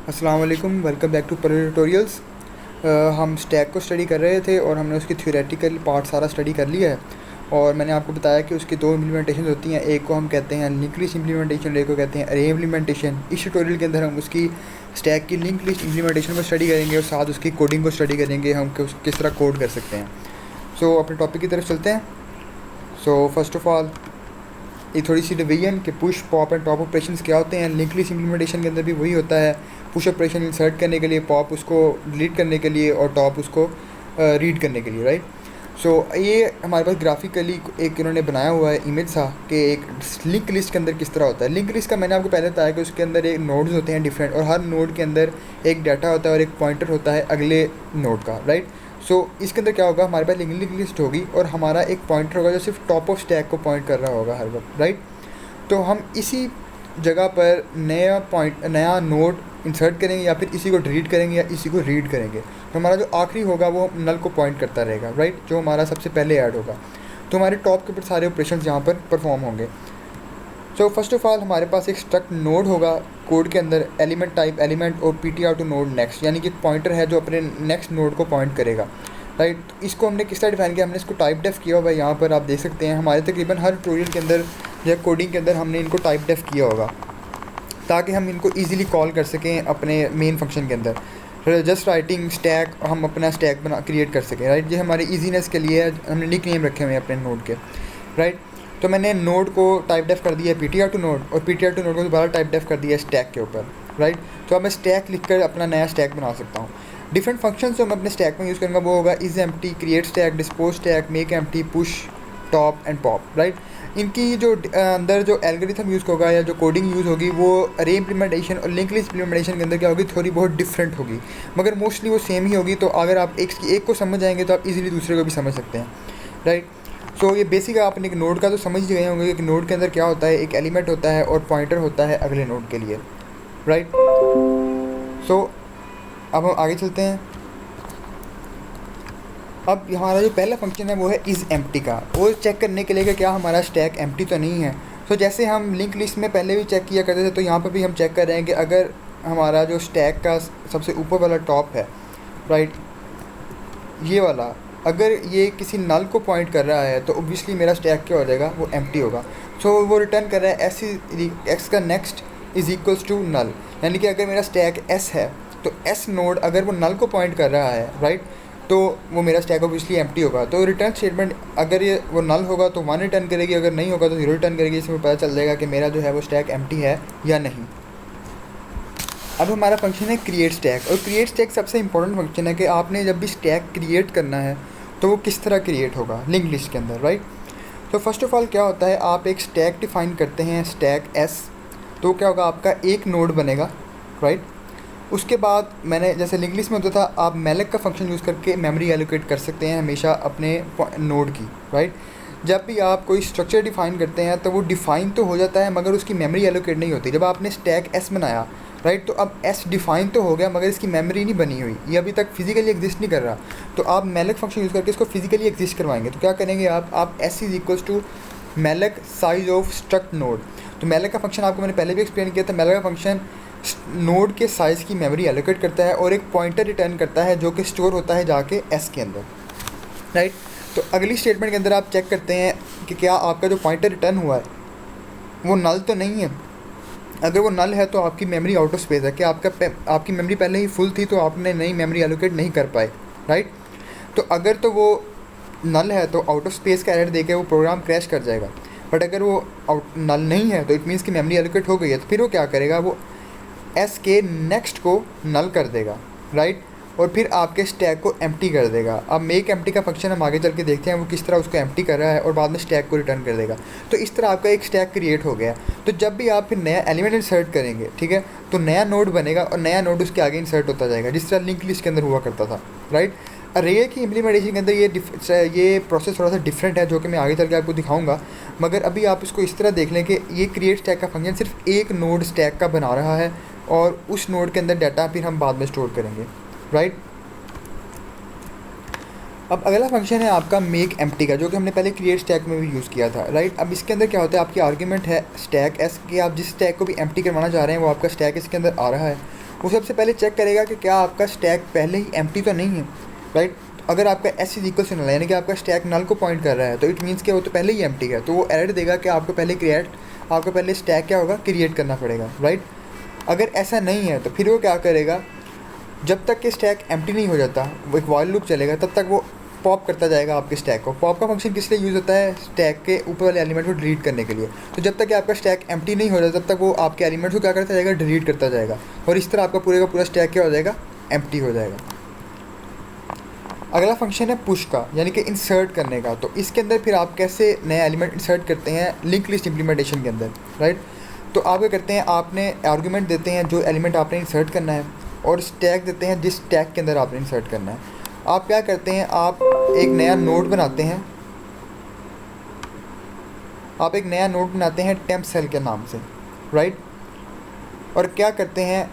अस्सलाम वालेकुम, welcome back to tutorials. हम स्टैक को स्टडी कर रहे थे और हमने उसकी थ्योरेटिकल पार्ट सारा स्टडी कर लिया है। और मैंने आपको बताया कि उसकी दो इम्प्लीमेंटेशन होती हैं, एक को हम कहते हैं लिंक लिस्ट इम्प्लीमेंटेशन, एक को कहते हैं अरे इम्प्लीमेंटेशन। इस ट्यूटोरियल के अंदर हम उसकी स्टैक की लिंक लिस्ट इम्प्लीमेंटेशन को स्टडी करेंगे और साथ उसकी कोडिंग को स्टडी करेंगे, हम किस तरह कोड कर सकते हैं। सो अपने टॉपिक की तरफ चलते हैं। सो फर्स्ट ऑफ़ ऑल ये थोड़ी सी रिवीजन कि push pop and top operations क्या होते हैं। लिंक लिस्ट इम्प्लीमेंटेशन के अंदर भी वही होता है, पुश ऑपरेशन इंसर्ट करने के लिए, पॉप उसको डिलीट करने के लिए और टॉप उसको रीड करने के लिए, राइट। सो ये हमारे पास ग्राफिकली एक इन्होंने बनाया हुआ है इमेज सा कि एक लिंक लिस्ट के अंदर किस तरह होता है। लिंक लिस्ट का मैंने आपको पहले बताया कि उसके अंदर एक नोड्स होते हैं डिफरेंट, और हर नोड के अंदर एक डाटा होता है और एक पॉइंटर होता है अगले नोड का, राइट। सो इसके अंदर क्या होगा, हमारे पास लिंक लिस्ट होगी और हमारा एक पॉइंटर होगा जो सिर्फ टॉप ऑफ स्टैक को पॉइंट कर रहा होगा हर वक्त, राइट। तो हम इसी जगह पर नया नोड इंसर्ट करेंगे या फिर इसी को डिलीट करेंगे या इसी को रीड करेंगे, तो हमारा जो आखिरी होगा वो नल को पॉइंट करता रहेगा, राइट, जो हमारा सबसे पहले ऐड होगा। तो हमारे टॉप के ऊपर सारे ऑपरेशंस यहाँ पर परफॉर्म होंगे। सो फर्स्ट ऑफ ऑल हमारे पास एक स्ट्रक्ट नोड होगा कोड के अंदर, एलिमेंट टाइप एलिमेंट और पीटीआर टू नोड नेक्स्ट, यानी कि एक पॉइंटर है जो अपने नेक्स्ट नोड को पॉइंट करेगा, राइट। इसको हमने किस तरह डिफाइन किया, हमने इसको टाइप डेफ किया हुआ है। यहाँ पर आप देख सकते हैं हमारे तकरीबन हर ट्यूटोरियल के अंदर या कोडिंग के अंदर हमने इनको टाइप डेफ किया होगा ताकि हम इनको ईजिली कॉल कर सकें अपने मेन फंक्शन के अंदर। जस्ट राइटिंग स्टैक, हम अपना स्टैक क्रिएट कर सकें, राइट। ये हमारी ईजीनेस के लिए हमने निक नेम रखे हुए हैं अपने नोड के, राइट। तो मैंने नोड को टाइप डेफ कर दिया है पीटीआर टू नोड, और पीटीआर टू नोड को दोबारा टाइप डेफ कर दिया है स्टैक के ऊपर, राइट। तो अब मैं स्टैक लिखकर अपना नया स्टैक बना सकता हूँ। डिफरेंट फंक्शन जो मैं अपने स्टैक में यूज़ करूँगा वो होगा is empty, create stack, dispose stack, make empty, push, top and pop, right. इनकी जो अंदर जो एल्गोरिथम यूज़ होगा या जो कोडिंग यूज़ होगी वो अरे इम्प्लीमेंटेशन और लिंक लिस्ट इम्प्लीमेंटेशन के अंदर क्या होगी, थोड़ी बहुत डिफरेंट होगी, मगर मोस्टली वो सेम ही होगी। तो अगर आप एक को समझ जाएंगे तो आप इजीली दूसरे को भी समझ सकते हैं, राइट। सो ये बेसिक आपने एक नोड का तो समझ ही गए होंगे कि नोड के अंदर क्या होता है, एक एलिमेंट होता है और पॉइंटर होता है अगले नोड के लिए, राइट। सो अब हम आगे चलते हैं। अब हमारा जो पहला फंक्शन है वो है इज़ एम्प्टी का, वो चेक करने के लिए कि क्या हमारा स्टैक एम्प्टी तो नहीं है। तो जैसे हम लिंक लिस्ट में पहले भी चेक किया करते थे, तो यहाँ पर भी हम चेक कर रहे हैं कि अगर हमारा जो स्टैक का सबसे ऊपर वाला टॉप है, राइट, ये वाला, अगर ये किसी नल को पॉइंट कर रहा है तो ओब्वियसली मेरा स्टैक क्या हो जाएगा, वो एम्प्टी होगा। सो वो रिटर्न कर रहा है एक्स का next is equals to null, यानी कि अगर मेरा स्टैक एस है तो एस नोड अगर वो नल को पॉइंट कर रहा है, राइट, तो वो मेरा स्टैक ऑब्वियसली एम्प्टी होगा। तो रिटर्न स्टेटमेंट अगर ये वो नल होगा तो 1 रिटर्न करेगी, अगर नहीं होगा तो 0 रिटर्न करेगी। इसमें पता चल जाएगा कि मेरा जो है वो स्टैक एम्प्टी है या नहीं। अब हमारा फंक्शन है क्रिएट स्टैक, और क्रिएट स्टैक सबसे इंपॉर्टेंट फंक्शन है कि आपने जब भी स्टैक क्रिएट करना है तो वो किस तरह क्रिएट होगा लिंक लिस्ट के अंदर, राइट। तो फर्स्ट ऑफ ऑल क्या होता है, आप एक स्टैक डिफाइन करते हैं स्टैक एस, तो क्या होगा, आपका एक नोड बनेगा, राइट। उसके बाद मैंने जैसे लिंक लिस्ट में होता था, आप मैलेक का फंक्शन यूज़ करके मेमोरी एलोकेट कर सकते हैं हमेशा अपने नोड की, राइट। जब भी आप कोई स्ट्रक्चर डिफाइन करते हैं तो वो डिफ़ाइन तो हो जाता है मगर उसकी मेमोरी एलोकेट नहीं होती। जब आपने स्टैक एस बनाया, राइट, तो अब एस डिफ़ाइन तो हो गया मगर इसकी मेमोरी नहीं बनी हुई, ये अभी तक फिजिकली एग्जिस्ट नहीं कर रहा। तो आप मैलेक फंक्शन यूज़ करके इसको फिजिकली एग्जिस्ट करवाएंगे। तो क्या करेंगे आप s is equals to malloc size of struct node. तो मैलेक का फंक्शन आपको मैंने पहले भी एक्सप्लेन किया था। मैलेक का फंक्शन नोड के साइज़ की मेमोरी एलोकेट करता है और एक पॉइंटर रिटर्न करता है जो कि स्टोर होता है जाके एस के अंदर, राइट। तो अगली स्टेटमेंट के अंदर आप चेक करते हैं कि क्या आपका जो पॉइंटर रिटर्न हुआ है वो नल तो नहीं है। अगर वो नल है तो आपकी मेमोरी आउट ऑफ स्पेस है, कि आपकी मेमोरी पहले ही फुल थी तो आपने नई मेमोरी एलोकेट नहीं कर पाए, राइट। तो अगर तो वो नल है तो आउट ऑफ स्पेस का एरर देके वो प्रोग्राम क्रैश कर जाएगा। बट अगर वो नल नहीं है तो इट मीन्स कि मेमोरी एलोकेट हो गई है, तो फिर वो क्या करेगा, वो एस के नेक्स्ट को नल कर देगा, राइट, और फिर आपके स्टैक को एम्प्टी कर देगा। अब मेक एम्प्टी का फंक्शन हम आगे चल के देखते हैं वो किस तरह उसको एम्प्टी कर रहा है और बाद में स्टैक को रिटर्न कर देगा। तो इस तरह आपका एक स्टैक क्रिएट हो गया। तो जब भी आप फिर नया एलिमेंट इंसर्ट करेंगे, ठीक है, तो नया नोड बनेगा और नया नोड उसके आगे इंसर्ट होता जाएगा, जिस तरह लिंक लिस्ट के अंदर हुआ करता था, राइट। अरे की इम्प्लीमेंटेशन के अंदर ये प्रोसेस थोड़ा सा डिफरेंट है जो कि मैं आगे चल के आपको दिखाऊंगा। मगर अभी आप इसको इस तरह देख लें कि ये क्रिएट स्टैक का फंक्शन सिर्फ एक नोड स्टैक का बना रहा है और उस नोड के अंदर डाटा फिर हम बाद में स्टोर करेंगे, राइट। अब अगला फंक्शन है आपका मेक एम्प्टी का, जो कि हमने पहले क्रिएट स्टैक में भी यूज़ किया था, राइट। अब इसके अंदर क्या होता है, आपकी आर्ग्यूमेंट है स्टैक एस कि आप जिस स्टैक को भी एम्प्टी करवाना चाह रहे हैं वो आपका स्टैक इसके अंदर आ रहा है, वो सबसे पहले चेक करेगा कि क्या आपका स्टैक पहले ही एम्प्टी तो नहीं है, राइट। अगर आपका एस इज इक्वल से नल यानी कि आपका स्टैक नल को पॉइंट कर रहा है, तो इट मीन्स कि वो तो पहले ही एम्प्टी है, तो वो एरर देगा कि आपको पहले स्टैक क्या होगा, क्रिएट करना पड़ेगा, राइट। अगर ऐसा नहीं है तो फिर वो क्या करेगा, जब तक कि स्टैक एम्प्टी नहीं हो जाता, वो एक व्हाइल लूप चलेगा, तब तक वो पॉप करता जाएगा आपके स्टैक को। पॉप का फंक्शन किस लिए यूज़ होता है, स्टैक के ऊपर वाले एलिमेंट को डिलीट करने के लिए। तो जब तक कि आपका स्टैक एम्प्टी नहीं हो जाता, तब तक वो आपके एलिमेंट को क्या करता जाएगा, डिलीट करता जाएगा, और इस तरह आपका पूरे का पूरा स्टैक क्या हो जाएगा, एम्प्टी हो जाएगा। अगला फंक्शन है पुश का, यानी कि इंसर्ट करने का। तो इसके अंदर फिर आप कैसे नया एलिमेंट इंसर्ट करते हैं लिंक लिस्ट इंप्लीमेंटेशन के अंदर, राइट। तो आप क्या करते हैं, आपने आर्गूमेंट देते हैं जो एलिमेंट आपने इंसर्ट करना है, और स्टैक देते हैं जिस स्टैक के अंदर आपने इंसर्ट करना है। आप क्या करते हैं, आप एक नया नोड बनाते हैं टेम्प सेल के नाम से, राइट। और क्या करते हैं,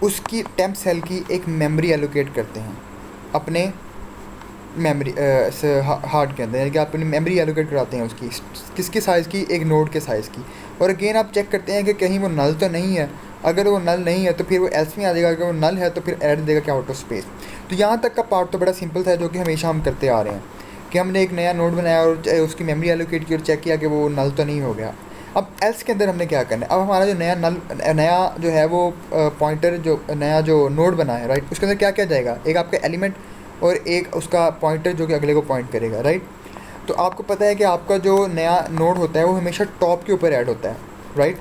उसकी टेम्प सेल की एक मेमोरी एलोकेट करते हैं अपने मेमोरी हार्ड के अंदर, यानी कि आप अपनी मेमोरी एलोकेट कराते हैं उसकी, किसकी साइज़ की, एक नोड के साइज़ की। और अगेन आप चेक करते हैं कि कहीं वो नल तो नहीं है। अगर वो नल नहीं है तो फिर वो एल्स में आ जाएगा, अगर वो नल है तो फिर एड देगा क्या, आउट ऑफ स्पेस। तो यहाँ तक का पार्ट तो बड़ा सिंपल था, जो कि हमेशा हम करते आ रहे हैं, कि हमने एक नया नोड बनाया और उसकी मेमोरी एलोकेट की और चेक किया कि वो नल तो नहीं हो गया। अब एल्स के अंदर हमने क्या करना है, अब हमारा जो नया जो है वो पॉइंटर, जो नया जो नोड बना है, राइट, उसके अंदर क्या क्या जाएगा, एक आपका एलिमेंट और एक उसका पॉइंटर जो कि अगले को पॉइंट करेगा, राइट। तो आपको पता है कि आपका जो नया नोड होता है वो हमेशा टॉप के ऊपर ऐड होता है, राइट।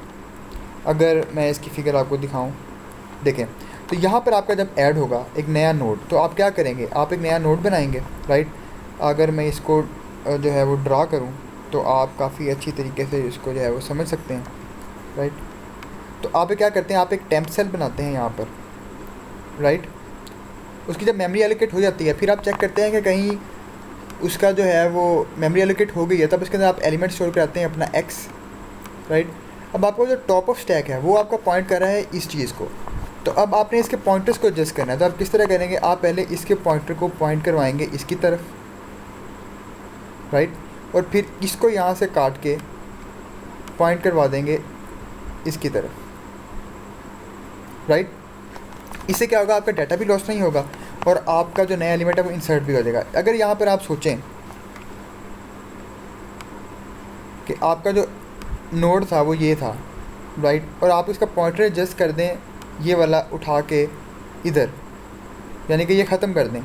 अगर मैं इसकी फिगर आपको दिखाऊं, देखें, तो यहाँ पर आपका जब ऐड होगा एक नया नोड, तो आप क्या करेंगे, आप एक नया नोड बनाएंगे, राइट। अगर मैं इसको जो है वो ड्रा करूँ तो आप काफ़ी अच्छी तरीके से इसको जो है वो समझ सकते हैं, राइट। तो आप क्या करते हैं, आप एक टेम्प सेल बनाते हैं यहाँ पर, राइट। उसकी जब मेमोरी एलोकेट हो जाती है, फिर आप चेक करते हैं कि कहीं उसका जो है वो मेमोरी एलोकेट हो गई है, तब इसके अंदर आप एलिमेंट स्टोर कराते हैं अपना एक्स, राइट। अब आपका जो टॉप ऑफ स्टैक है वो आपका पॉइंट कर रहा है इस चीज़ को, तो अब आपने इसके पॉइंटर्स को एडजस्ट करना है। तो आप किस तरह करेंगे, आप पहले इसके पॉइंटर को पॉइंट करवाएंगे इसकी तरफ, राइट, और फिर इसको यहाँ से काट के पॉइंट करवा देंगे इसकी तरफ, राइट। इससे क्या होगा, आपका डाटा भी लॉस नहीं होगा और आपका जो नया एलिमेंट है वो इंसर्ट भी हो जाएगा। अगर यहाँ पर आप सोचें कि आपका जो नोड था वो ये था, राइट, और आप इसका पॉइंटर एडजस्ट कर दें ये वाला उठा के इधर, यानी कि ये ख़त्म कर दें,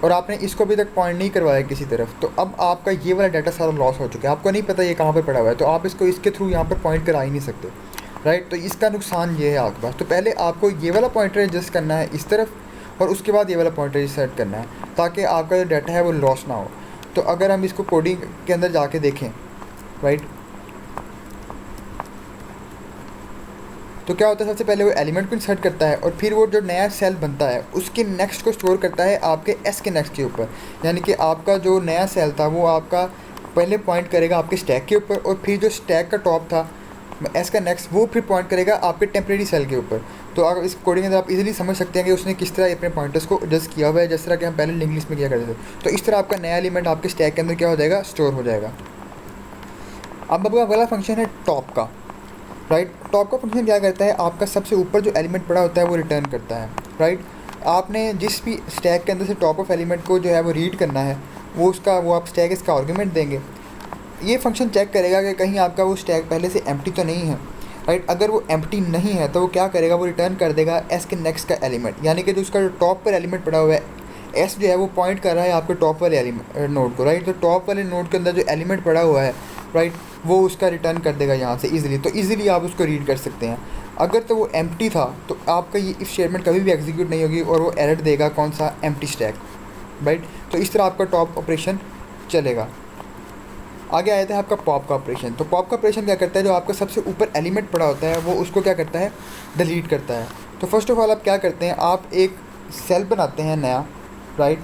और आपने इसको अभी तक पॉइंट नहीं करवाया किसी तरफ, तो अब आपका ये वाला डाटा सारा लॉस हो चुका है, आपको नहीं पता ये कहाँ पर पड़ा हुआ है, तो आप इसको इसके थ्रू यहाँ पर पॉइंट करा ही नहीं सकते, राइट। तो इसका नुकसान ये है आपके पास। तो पहले आपको ये वाला पॉइंटर एडजस्ट करना है इस तरफ, और उसके बाद ये वाला पॉइंटर सेट करना है, ताकि आपका जो डाटा है वो लॉस ना हो। तो अगर हम इसको कोडिंग के अंदर जाके देखें, राइट, तो क्या होता है, सबसे पहले वो एलिमेंट को इंसर्ट करता है, और फिर वो जो नया सेल बनता है उसके नेक्स्ट को स्टोर करता है आपके एस के नेक्स्ट के ऊपर, यानी कि आपका जो नया सेल था वो आपका पहले पॉइंट करेगा आपके स्टैक के ऊपर, और फिर जो स्टैक का टॉप था एस का नेक्स्ट वो फिर पॉइंट करेगा आपके टेम्परेरी सेल के ऊपर। तो अगर इस कोडिंग के अंदर आप इजीली समझ सकते हैं कि उसने किस तरह अपने पॉइंटर्स को एडजस्ट किया हुआ है, जिस तरह कि हम पहले लिंक लिस्ट में किया करते थे। तो इस तरह आपका नया एलिमेंट आपके स्टैक के अंदर क्या हो जाएगा, स्टोर हो जाएगा। अब आपका अगला फंक्शन है टॉप का, राइट। टॉप का फंक्शन क्या करता है, आपका सबसे ऊपर जो एलिमेंट पड़ा होता है वो रिटर्न करता है, राइट। आपने जिस भी स्टैक के अंदर से टॉप ऑफ एलिमेंट को जो है वो रीड करना है, वो आप स्टैक इसका आर्गूमेंट देंगे। ये फंक्शन चेक करेगा कि कहीं आपका वो स्टैक पहले से एम्प्टी तो नहीं है, राइट। अगर वो एम्प्टी नहीं है तो वो क्या करेगा, वो रिटर्न कर देगा एस के नेक्स्ट का एलिमेंट, यानी कि जो उसका जो टॉप पर एलिमेंट पड़ा हुआ है, एस जो है वो पॉइंट कर रहा है आपके टॉप वाले एलिमेंट नोड को, राइट। तो टॉप वाले नोड के अंदर जो एलिमेंट पड़ा हुआ है, राइट, वो उसका रिटर्न कर देगा यहाँ से ईजिली। तो ईजिली आप उसको रीड कर सकते हैं। अगर तो वो एम्प्टी था तो आपका ये इफ स्टेटमेंट कभी भी एग्जीक्यूट नहीं होगी और वो एरर देगा कौन सा, एम्प्टी स्टैक, राइट। तो इस तरह आपका टॉप ऑपरेशन चलेगा। आगे आया था आपका पॉप का ऑपरेशन। तो पॉप का ऑपरेशन क्या करता है, जो आपका सबसे ऊपर एलिमेंट पड़ा होता है वो उसको क्या करता है, डिलीट करता है। तो फर्स्ट ऑफ ऑल आप क्या करते हैं, आप एक सेल बनाते हैं नया, राइट,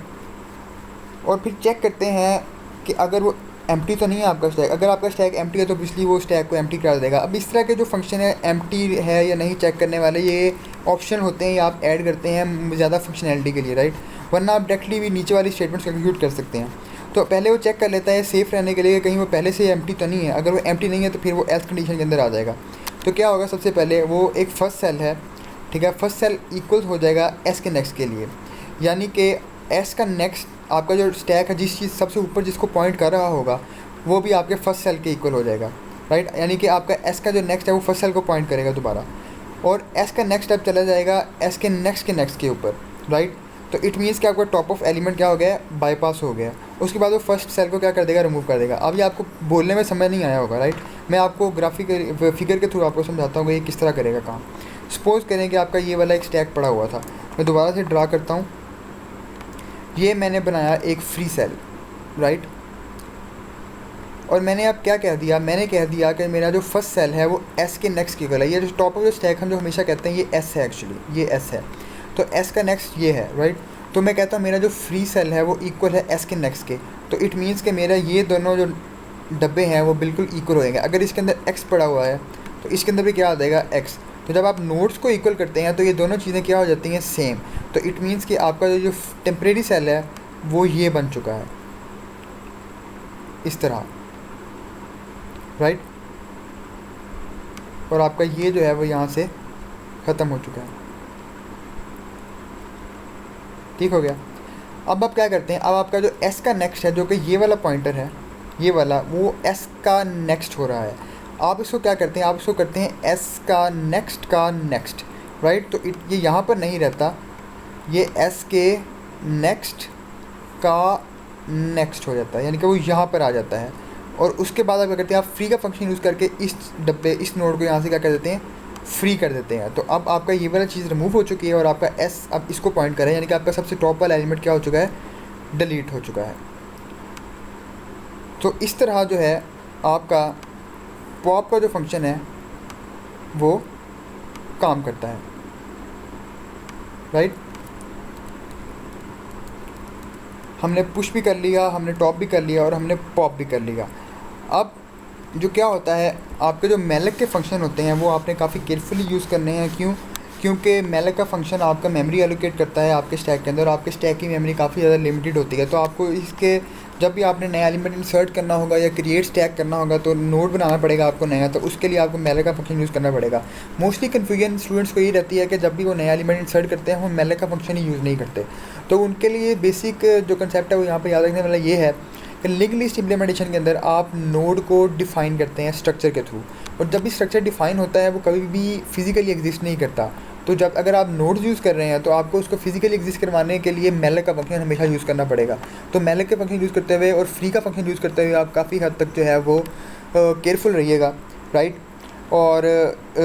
और फिर चेक करते हैं कि अगर वो एम्प्टी तो नहीं है आपका स्टैक। अगर आपका स्टैक एम्प्टी है तो इसलिए वो स्टैक को एम्प्टी करा देगा। अब इस तरह के जो फंक्शन है एम्प्टी है या नहीं चेक करने वाले, ये ऑप्शन होते हैं, ये आप ऐड करते हैं ज़्यादा फंक्शनैलिटी के लिए, राइट, वरना आप डायरेक्टली भी नीचे वाली स्टेटमेंट्स को एग्जीक्यूट कर सकते हैं। तो पहले वो चेक कर लेता है सेफ़ रहने के लिए कहीं वो पहले से एम्प्टी तो नहीं है। अगर वो एम्प्टी नहीं है तो फिर वो एल्स कंडीशन के अंदर आ जाएगा। तो क्या होगा, सबसे पहले वो एक फर्स्ट सेल है ठीक है, फर्स्ट सेल इक्वल हो जाएगा एस के नेक्स्ट के लिए, यानी कि एस का नेक्स्ट आपका जो स्टैक है जिस चीज़ सबसे ऊपर जिसको पॉइंट कर रहा होगा वो भी आपके फर्स्ट सेल के इक्वल हो जाएगा, राइट। यानी कि आपका एस का जो नेक्स्ट है वो फर्स्ट सेल को पॉइंट करेगा दोबारा, और एस का नेक्स्ट स्टेप चला जाएगा एस के नेक्स्ट के ऊपर, राइट। तो इट मीन्स कि आपका टॉप ऑफ एलिमेंट क्या हो गया, बाईपास हो गया। उसके बाद वो फर्स्ट सेल को क्या कर देगा, रिमूव कर देगा। अब ये आपको बोलने में समझ नहीं आया होगा, राइट। मैं आपको फिगर के थ्रू आपको समझाता हूँ कि ये किस तरह करेगा काम। सपोज़ करें कि आपका ये वाला एक स्टैक पड़ा हुआ था, मैं दोबारा से ड्रा करता हूँ। ये मैंने बनाया एक फ्री सेल, राइट, और मैंने अब क्या कह दिया, मैंने कह दिया कि मेरा जो फर्स्ट सेल है वो एस के नेक्स्ट की इक्वल है। ये जो टॉप ऑफ जो स्टैक हम जो हमेशा कहते हैं ये एस है, एक्चुअली ये एस है, तो एस का नेक्स्ट ये है, राइट। तो मैं कहता हूँ मेरा जो फ्री सेल है वो इक्वल है एस के नेक्स्ट के, तो इट मीन्स कि मेरा ये दोनों जो डब्बे हैं वो बिल्कुल इक्वल हो जाएंगे। अगर इसके अंदर एक्स पड़ा हुआ है तो इसके अंदर भी क्या आ जाएगा, एक्स। तो जब आप नोड्स को इक्वल करते हैं तो ये दोनों चीज़ें क्या हो जाती हैं, सेम। तो इट मीन्स कि आपका जो टेम्परेरी सेल है वो ये बन चुका है इस तरह, राइट। और आपका ये जो है वो यहाँ से ख़त्म हो चुका है, ठीक हो गया। अब आप क्या करते हैं, अब आपका जो एस का नेक्स्ट है जो कि ये वाला पॉइंटर है, ये वाला, वो एस का नेक्स्ट हो रहा है। आप इसको क्या करते हैं, आप इसको करते हैं एस का नेक्स्ट, राइट। तो ये यहाँ पर नहीं रहता, ये एस के नेक्स्ट का नेक्स्ट हो जाता है, यानी कि वो यहाँ पर आ जाता है। और उसके बाद आप क्या करते हैं, आप फ्री का फंक्शन यूज़ करके इस डब्बे, इस नोड को यहाँ से क्या कर देते हैं, फ्री कर देते हैं। तो अब आपका ये वाला चीज़ रिमूव हो चुकी है और आपका एस अब इसको पॉइंट करें, यानी कि आपका सबसे टॉप वाला एलिमेंट क्या हो चुका है, डिलीट हो चुका है। तो इस तरह जो है आपका पॉप का जो फंक्शन है वो काम करता है, राइट। हमने पुश भी कर लिया, हमने टॉप भी कर लिया और हमने पॉप भी कर लिया। अब जो क्या होता है, आपके जो मैलक के फंक्शन होते हैं वो आपने काफ़ी केयरफुली यूज़ करने हैं। क्योंकि मैलक का फंक्शन आपका मेमोरी एलोकेट करता है आपके स्टैक के अंदर, और आपके स्टैक की मेमोरी काफ़ी ज़्यादा लिमिटेड होती है। तो आपको इसके जब भी आपने नया एलिमेंट इंसर्ट करना होगा या क्रिएट स्टैक करना होगा तो नोड बनाना पड़ेगा आपको नया, तो उसके लिए आपको मैलक का फंक्शन यूज़ करना पड़ेगा। मोस्टली कन्फ्यूजन स्टूडेंट्स को ये रहती है कि जब भी वो नया एलिमेंट इंसर्ट करते हैं वो मैलक का फंक्शन ही यूज़ नहीं करते। तो उनके लिए बेसिक जो कंसेप्ट है वो यहाँ पर याद रखने वाला ये है कि लिंक लिस्ट इम्प्लीमेंटेशन के अंदर आप नोड को डिफ़ाइन करते हैं स्ट्रक्चर के थ्रू, और जब भी स्ट्रक्चर डिफ़ाइन होता है वो कभी भी फिजिकली एग्जिस्ट नहीं करता। तो जब अगर आप नोड्स यूज़ कर रहे हैं तो आपको उसको फिजिकली एग्जिस्ट करवाने के लिए मैलक का फंक्शन हमेशा यूज़ करना पड़ेगा। तो मैलक के फंक्शन यूज़ करते हुए और फ्री का फंक्शन यूज़ करते हुए आप काफ़ी हद तक जो है वो केयरफुल रहिएगा, राइट। और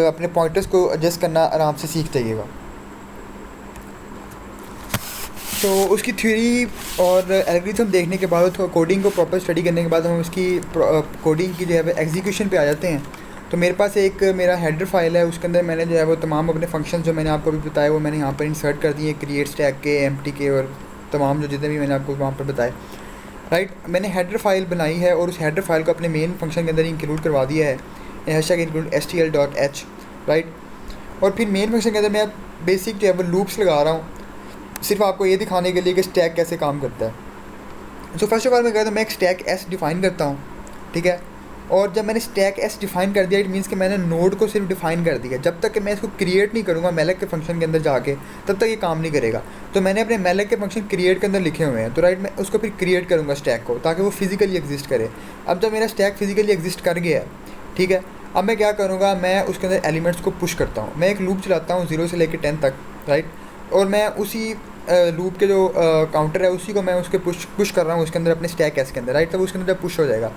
अपने पॉइंटर्स को एडजस्ट करना आराम से सीख जाइएगा। तो उसकी थ्योरी और एल्गोरिथम देखने के बाद, कोडिंग को प्रॉपर स्टडी करने के बाद हम उसकी कोडिंग की जो है एग्जीक्यूशन पे आ जाते हैं। तो मेरे पास एक मेरा हेडर फाइल है, उसके अंदर मैंने जो है वो तमाम अपने फंक्शन जो मैंने आपको अभी बताया वो मैंने यहाँ पर इंसर्ट कर दिए, क्रिएट स्टैक के, एम्प्टी के, और तमाम जो जितने भी मैंने आपको वहाँ पर बताए, राइट। मैंने हेडर फाइल बनाई है और उस हेडर फाइल को अपने मेन फंक्शन के अंदर इंक्लूड करवा दिया है, #include stl.h, राइट। और फिर मेन फंक्शन के अंदर मैं बेसिक जो है वो लूप्स लगा रहा हूँ, सिर्फ आपको ये दिखाने के लिए कि स्टैक कैसे काम करता है। तो फर्स्ट ऑफ ऑल मैं कहता हूँ मैं एक स्टैक एस डिफ़ाइन करता हूँ, ठीक है। और जब मैंने स्टैक एस डिफ़ाइन कर दिया, इट मीन्स कि मैंने नोड को सिर्फ डिफ़ाइन कर दिया। जब तक कि मैं इसको क्रिएट नहीं करूँगा मैलक के फंक्शन के अंदर जाके, तब तक ये काम नहीं करेगा। तो मैंने अपने मैलक के फंक्शन क्रिएट के अंदर लिखे हुए हैं, तो राइट, मैं उसको फिर क्रिएट करूँगा स्टैक को, ताकि वो फिजिकली एग्जिस्ट करे। अब जब मेरा स्टैक फिजिकली एग्जिस्ट कर गया है, ठीक है, अब मैं क्या करूँगा, मैं उसके अंदर एलिमेंट्स को पुश करता हूँ। मैं एक लूप चलाता हूँ 0 से लेकर 10 तक, राइट। और मैं उसी लूप के जो काउंटर है उसी को मैं उसके पुश कर रहा हूँ उसके अंदर, अपने स्टैक एस के अंदर, राइट। तब उसके अंदर जब पुश हो जाएगा,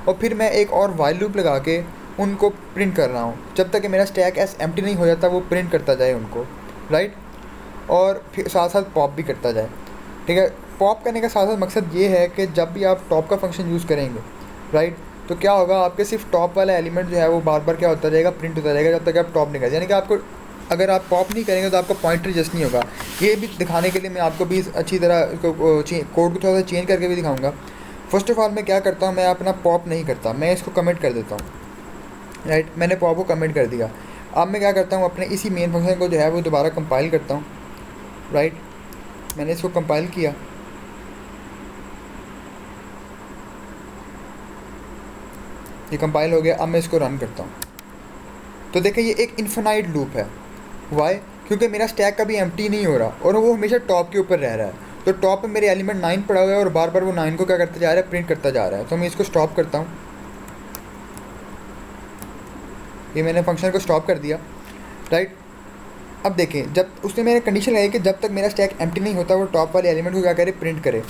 और फिर मैं एक और वाइल लूप लगा के उनको प्रिंट कर रहा हूँ जब तक कि मेरा स्टैक एस एम्प्टी नहीं हो जाता, वो प्रिंट करता जाए उनको, राइट। और फिर साथ साथ पॉप भी करता जाए, ठीक है। पॉप करने का साथ साथ मकसद ये है कि जब भी आप टॉप का फंक्शन यूज़ करेंगे, राइट, तो क्या होगा, आपके सिर्फ टॉप वाला एलिमेंट जो है वो बार बार क्या होता जाएगा, प्रिंट होता जाएगा जब तक आप टॉप नहीं करें। यानी कि आपको अगर आप पॉप नहीं करेंगे तो आपका पॉइंटर एडजस्ट नहीं होगा। ये भी दिखाने के लिए मैं आपको भी अच्छी तरह इसको कोड को थोड़ा सा चेंज करके भी दिखाऊंगा। फर्स्ट ऑफ ऑल मैं क्या करता हूँ, मैं अपना पॉप नहीं करता, मैं इसको कमेंट कर देता हूँ, राइट। मैंने पॉप को कमेंट कर दिया। अब मैं क्या करता हूँ, अपने इसी मेन फंक्शन को जो है वो दोबारा कंपाइल करता हूँ, राइट। मैंने इसको कंपाइल किया, ये कंपाइल हो गया। अब मैं इसको रन करता हूँ, तो देखें ये एक इन्फिनाइट लूप है। वाई? क्योंकि मेरा स्टैक कभी एम्प्टी नहीं हो रहा और वो हमेशा टॉप के ऊपर रह रहा है। तो टॉप पे मेरे एलिमेंट 9 पड़ा हुआ है और बार बार वो 9 को क्या करता जा रहा है, प्रिंट करता जा रहा है। तो मैं इसको स्टॉप करता हूँ, ये मैंने फंक्शन को स्टॉप कर दिया, राइट। अब देखें, जब उसने मैंने कंडीशन लगाई कि जब तक मेरा स्टैक एम्प्टी नहीं होता वो टॉप वाले एलिमेंट को क्या करे, प्रिंट करे।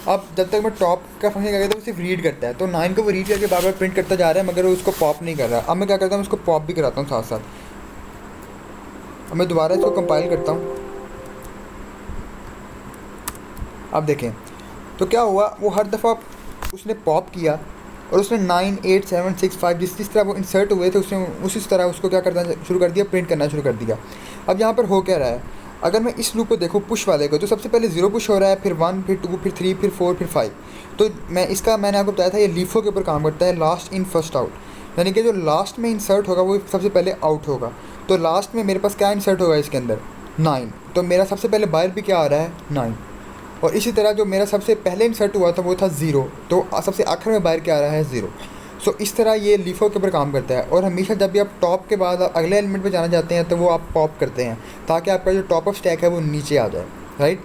अब जब तक मैं टॉप का फंक्शन क्या करता हूँ, वो सिर्फ रीड करता है, तो 9 को वो रीड करके बार बार प्रिंट करता जा रहा है, मगर वो उसको पॉप नहीं कर रहा। अब मैं क्या करता हूँ, उसको पॉप भी कराता हूँ साथ साथ। अब मैं दोबारा इसको कंपाइल करता हूँ। अब देखें तो क्या हुआ, वो हर दफ़ा उसने पॉप किया और उसने 9, 8, 7, 6, 5 जिस तरह वो इंसर्ट हुए थे उसने उसी तरह उसको क्या करना शुरू कर दिया, प्रिंट करना शुरू कर दिया। अब यहाँ पर हो क्या रहा है, अगर मैं इस लूप को देखूँ पुश वाले को, तो सबसे पहले 0 पुश हो रहा है, फिर 1, फिर 2, फिर 3, फिर 4, फिर 5। तो मैंने आपको बताया था ये लीफो के ऊपर काम करता है, लास्ट इन फर्स्ट आउट, यानी कि जो लास्ट में इंसर्ट होगा वो सबसे पहले आउट होगा। तो लास्ट में मेरे पास क्या इंसर्ट होगा इसके अंदर, 9, तो मेरा सबसे पहले बाहर भी क्या आ रहा है, 9। और इसी तरह जो मेरा सबसे पहले इंसर्ट हुआ था वो था 0, तो सबसे आखिर में बाहर क्या आ रहा है, 0। सो इस तरह ये लीफो के ऊपर काम करता है। और हमेशा जब भी आप टॉप के बाद अगले एलिमेंट पे जाना चाहते हैं तो वो आप पॉप करते हैं ताकि आपका जो टॉप ऑफ स्टैक है वो नीचे आ जाए, राइट।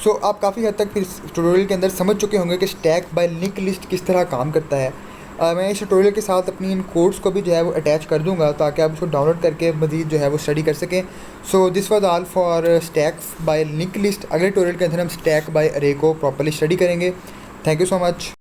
सो आप काफ़ी हद तक फिर ट्यूटोरियल के अंदर समझ चुके होंगे कि स्टैक बाय लिंक लिस्ट किस तरह काम करता है। मैं इस ट्यूटोरियल के साथ अपनी इन कोड्स को भी जो है वो अटैच कर दूंगा ताकि आप उसको डाउनलोड करके मज़ीद जो है वो स्टडी कर सकें। So this was all for stack bye link list. अगले ट्यूटोरियल के अंदर हम स्टैक बाय अरे को प्रॉपर्ली स्टडी करेंगे। Thank you so much.